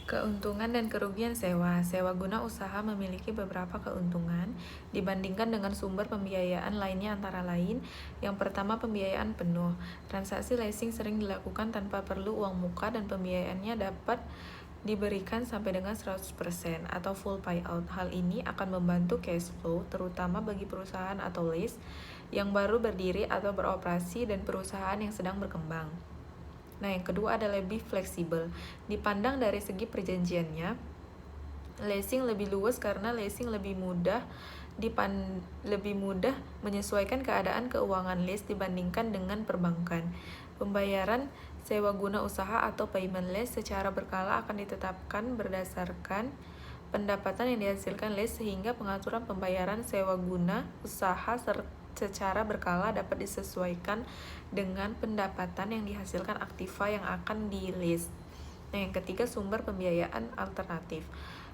Keuntungan dan kerugian sewa. Sewa guna usaha memiliki beberapa keuntungan dibandingkan dengan sumber pembiayaan lainnya, antara lain, yang pertama, pembiayaan penuh. Transaksi leasing sering dilakukan tanpa perlu uang muka dan pembiayaannya dapat diberikan sampai dengan 100% atau full payout. Hal ini akan membantu cash flow, terutama bagi perusahaan atau lease yang baru berdiri atau beroperasi dan perusahaan yang sedang berkembang. Nah, yang kedua ada lebih fleksibel. Dipandang dari segi perjanjiannya, leasing lebih luas karena leasing lebih mudah menyesuaikan keadaan keuangan lease dibandingkan dengan perbankan. Pembayaran sewa guna usaha atau payment lease secara berkala akan ditetapkan berdasarkan pendapatan yang dihasilkan lease, sehingga pengaturan pembayaran sewa guna usaha secara berkala dapat disesuaikan dengan pendapatan yang dihasilkan aktiva yang akan di-lease. Nah, yang ketiga, sumber pembiayaan alternatif.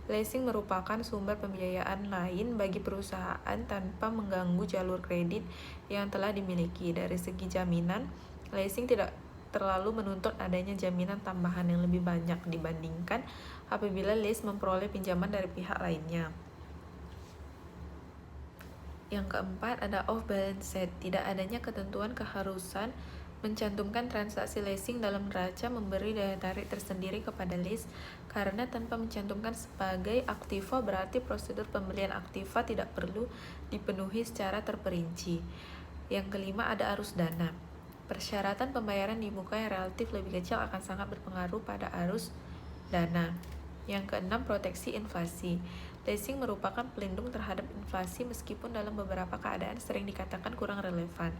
Leasing merupakan sumber pembiayaan lain bagi perusahaan tanpa mengganggu jalur kredit yang telah dimiliki. Dari segi jaminan, leasing tidak terlalu menuntut adanya jaminan tambahan yang lebih banyak dibandingkan apabila lease memperoleh pinjaman dari pihak lainnya. Yang keempat ada off balance sheet. Tidak adanya ketentuan keharusan mencantumkan transaksi leasing dalam neraca memberi daya tarik tersendiri kepada lease, karena tanpa mencantumkan sebagai aktiva berarti prosedur pembelian aktiva tidak perlu dipenuhi secara terperinci. Yang kelima ada arus dana. Persyaratan pembayaran di muka yang relatif lebih kecil akan sangat berpengaruh pada arus dana. Yang keenam, proteksi inflasi. Leasing merupakan pelindung terhadap inflasi meskipun dalam beberapa keadaan sering dikatakan kurang relevan.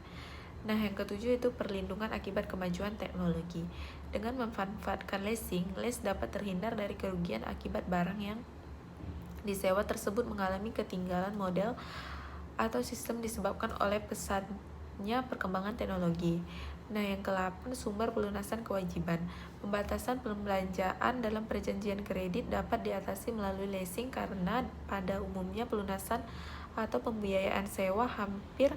Nah, yang ketujuh itu perlindungan akibat kemajuan teknologi. Dengan memanfaatkan leasing, lease dapat terhindar dari kerugian akibat barang yang disewa tersebut mengalami ketinggalan model atau sistem disebabkan oleh pesatnya perkembangan teknologi. Nah, yang ke-8, sumber pelunasan kewajiban. Pembatasan pembelanjaan dalam perjanjian kredit dapat diatasi melalui leasing karena pada umumnya pelunasan atau pembiayaan sewa hampir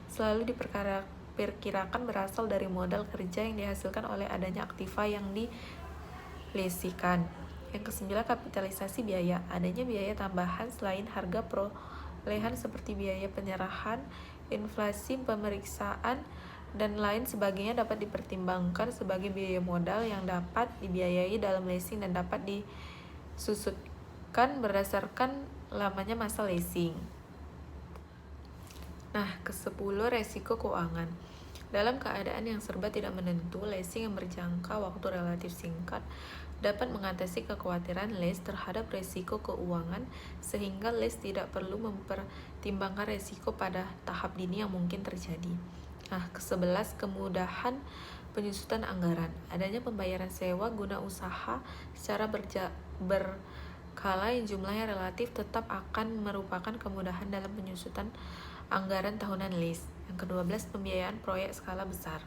selalu diperkirakan berasal dari modal kerja yang dihasilkan oleh adanya aktiva yang dileasingkan. Yang ke-9, kapitalisasi biaya. Adanya biaya tambahan selain harga perolehan seperti biaya penyerahan, inflasi, pemeriksaan, dan lain sebagainya dapat dipertimbangkan sebagai biaya modal yang dapat dibiayai dalam leasing dan dapat disusutkan berdasarkan lamanya masa leasing. Nah, ke-10, resiko keuangan. Dalam keadaan yang serba tidak menentu, leasing yang berjangka waktu relatif singkat dapat mengatasi kekhawatiran lease terhadap resiko keuangan, sehingga lease tidak perlu mempertimbangkan resiko pada tahap dini yang mungkin terjadi. Nah, ke-11, kemudahan penyusutan anggaran. Adanya pembayaran sewa guna usaha secara berkala yang jumlahnya relatif tetap akan merupakan kemudahan dalam penyusutan anggaran tahunan lease. Yang ke-12, pembiayaan proyek skala besar.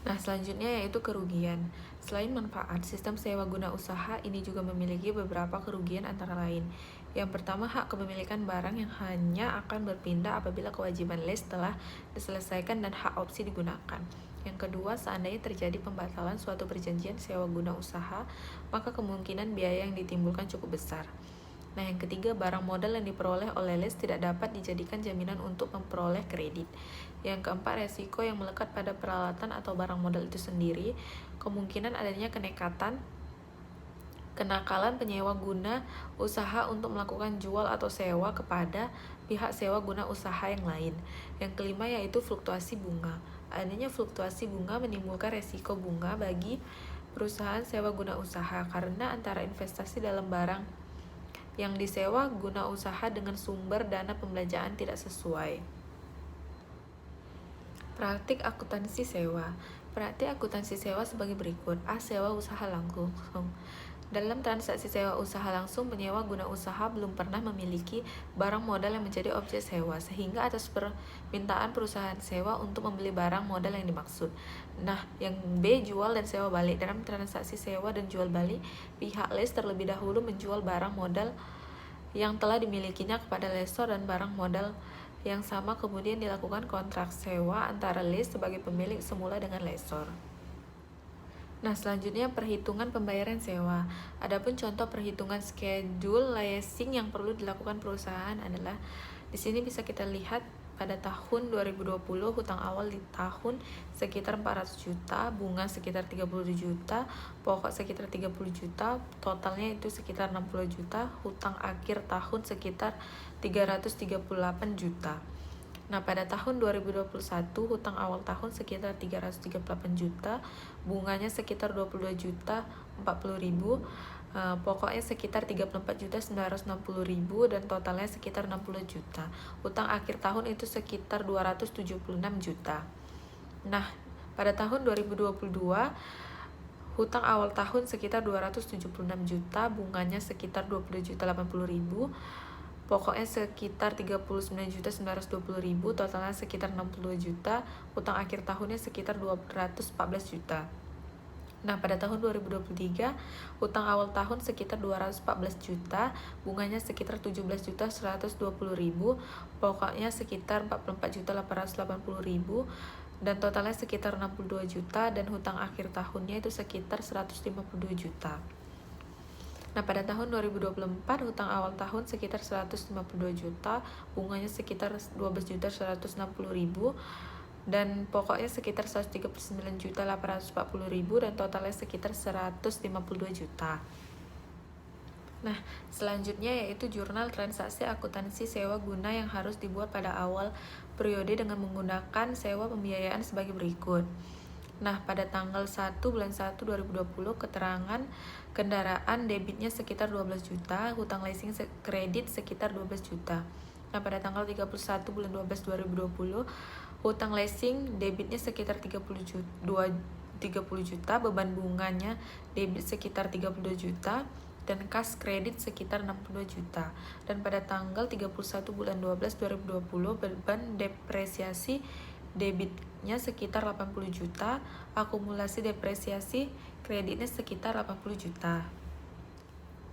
Nah, selanjutnya yaitu kerugian. Selain manfaat, sistem sewa guna usaha ini juga memiliki beberapa kerugian, antara lain. Yang pertama, hak kepemilikan barang yang hanya akan berpindah apabila kewajiban lease telah diselesaikan dan hak opsi digunakan. Yang kedua, seandainya terjadi pembatalan suatu perjanjian sewa guna usaha, maka kemungkinan biaya yang ditimbulkan cukup besar. Nah, yang ketiga, barang modal yang diperoleh oleh lease tidak dapat dijadikan jaminan untuk memperoleh kredit. Yang keempat, resiko yang melekat pada peralatan atau barang modal itu sendiri. Kemungkinan adanya kenakalan penyewa guna usaha untuk melakukan jual atau sewa kepada pihak sewa guna usaha yang lain. Yang kelima yaitu fluktuasi bunga. Adanya fluktuasi bunga menimbulkan resiko bunga bagi perusahaan sewa guna usaha karena antara investasi dalam barang yang disewa guna usaha dengan sumber dana pembelanjaan tidak sesuai. Praktik akuntansi sewa. Praktik akuntansi sewa sebagai berikut. A. Sewa usaha langsung. Dalam transaksi sewa usaha langsung, penyewa guna usaha belum pernah memiliki barang modal yang menjadi objek sewa, sehingga atas permintaan perusahaan sewa untuk membeli barang modal yang dimaksud. Nah, yang B. Jual dan sewa balik. Dalam transaksi sewa dan jual balik, pihak lease terlebih dahulu menjual barang modal yang telah dimilikinya kepada lessor dan barang modal yang sama kemudian dilakukan kontrak sewa antara lease sebagai pemilik semula dengan lessor. Nah, selanjutnya perhitungan pembayaran sewa. Adapun contoh perhitungan schedule leasing yang perlu dilakukan perusahaan adalah di sini bisa kita lihat pada tahun 2020 hutang awal di tahun sekitar 400 juta, bunga sekitar 30 juta, pokok sekitar 30 juta, totalnya itu sekitar 60 juta, hutang akhir tahun sekitar 338 juta. Nah, pada tahun 2021, hutang awal tahun sekitar 338 juta, bunganya sekitar 22 juta 40 ribu, pokoknya sekitar 34 juta 960 ribu, dan totalnya sekitar 60 juta. Hutang akhir tahun itu sekitar 276 juta. Nah, pada tahun 2022, hutang awal tahun sekitar 276 juta, bunganya sekitar 20 juta 80 ribu, pokoknya sekitar 39.920.000, totalnya sekitar 62 juta, hutang akhir tahunnya sekitar 214 juta. Nah, pada tahun 2023, hutang awal tahun sekitar 214 juta, bunganya sekitar 17 juta 120.000, pokoknya sekitar 44 juta 880.000, dan totalnya sekitar 62 juta, dan hutang akhir tahunnya itu sekitar 152 juta. Nah, pada tahun 2024, hutang awal tahun sekitar 152 juta, bunganya sekitar 12 juta 160 ribu, dan pokoknya sekitar 139 juta 840 ribu, dan totalnya sekitar 152 juta. Nah, selanjutnya yaitu jurnal transaksi akuntansi sewa guna yang harus dibuat pada awal periode dengan menggunakan sewa pembiayaan sebagai berikut. Nah, pada tanggal 1 bulan 1 2020, keterangan kendaraan debitnya sekitar 12 juta, hutang leasing kredit sekitar 12 juta. Nah, pada tanggal 31 bulan 12 2020, hutang leasing debitnya sekitar 30 juta, beban bunganya debit sekitar 32 juta, dan kas kredit sekitar 62 juta. Dan pada tanggal 31 bulan 12 2020, beban depresiasi debitnya sekitar 80 juta, akumulasi depresiasi kreditnya sekitar 80 juta.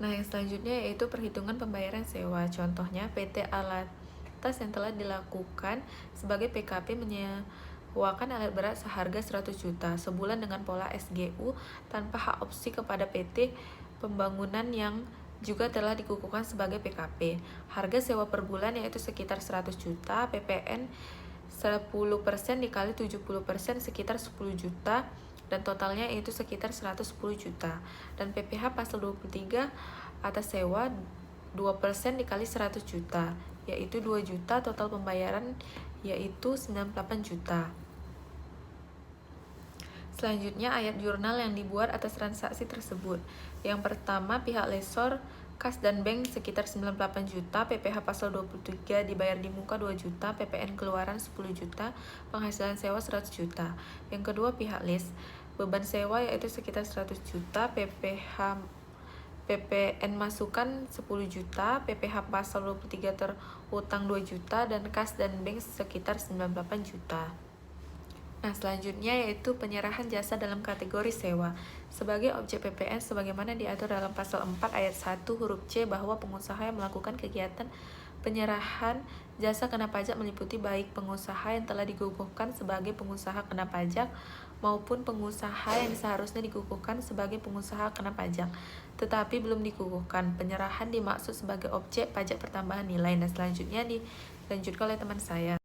Nah, yang selanjutnya yaitu perhitungan pembayaran sewa. Contohnya PT Alatas yang telah dilakukan sebagai PKP menyewakan alat berat seharga 100 juta sebulan dengan pola SGU tanpa hak opsi kepada PT Pembangunan yang juga telah dikukuhkan sebagai PKP. Harga sewa per bulan yaitu sekitar 100 juta, PPN 10% dikali 70% sekitar 10 juta, dan totalnya itu sekitar 110 juta. Dan PPh pasal 23 atas sewa 2% dikali 100 juta, yaitu 2 juta, total pembayaran yaitu 98 juta. Selanjutnya ayat jurnal yang dibuat atas transaksi tersebut. Yang pertama, pihak lesor kas dan bank sekitar 98 juta, PPh pasal 23 dibayar di muka 2 juta, PPN keluaran 10 juta, penghasilan sewa 100 juta. Yang kedua, pihak lease, beban sewa yaitu sekitar 100 juta, PPN masukan 10 juta, PPh pasal 23 terhutang 2 juta, dan kas dan bank sekitar 98 juta. Nah, selanjutnya yaitu penyerahan jasa dalam kategori sewa. Sebagai objek PPN sebagaimana diatur dalam pasal 4 ayat 1 huruf C, bahwa pengusaha yang melakukan kegiatan penyerahan jasa kena pajak meliputi baik pengusaha yang telah dikukuhkan sebagai pengusaha kena pajak maupun pengusaha yang seharusnya dikukuhkan sebagai pengusaha kena pajak tetapi belum dikukuhkan. Penyerahan dimaksud sebagai objek pajak pertambahan nilai. Nah, selanjutnya dilanjutkan oleh teman saya.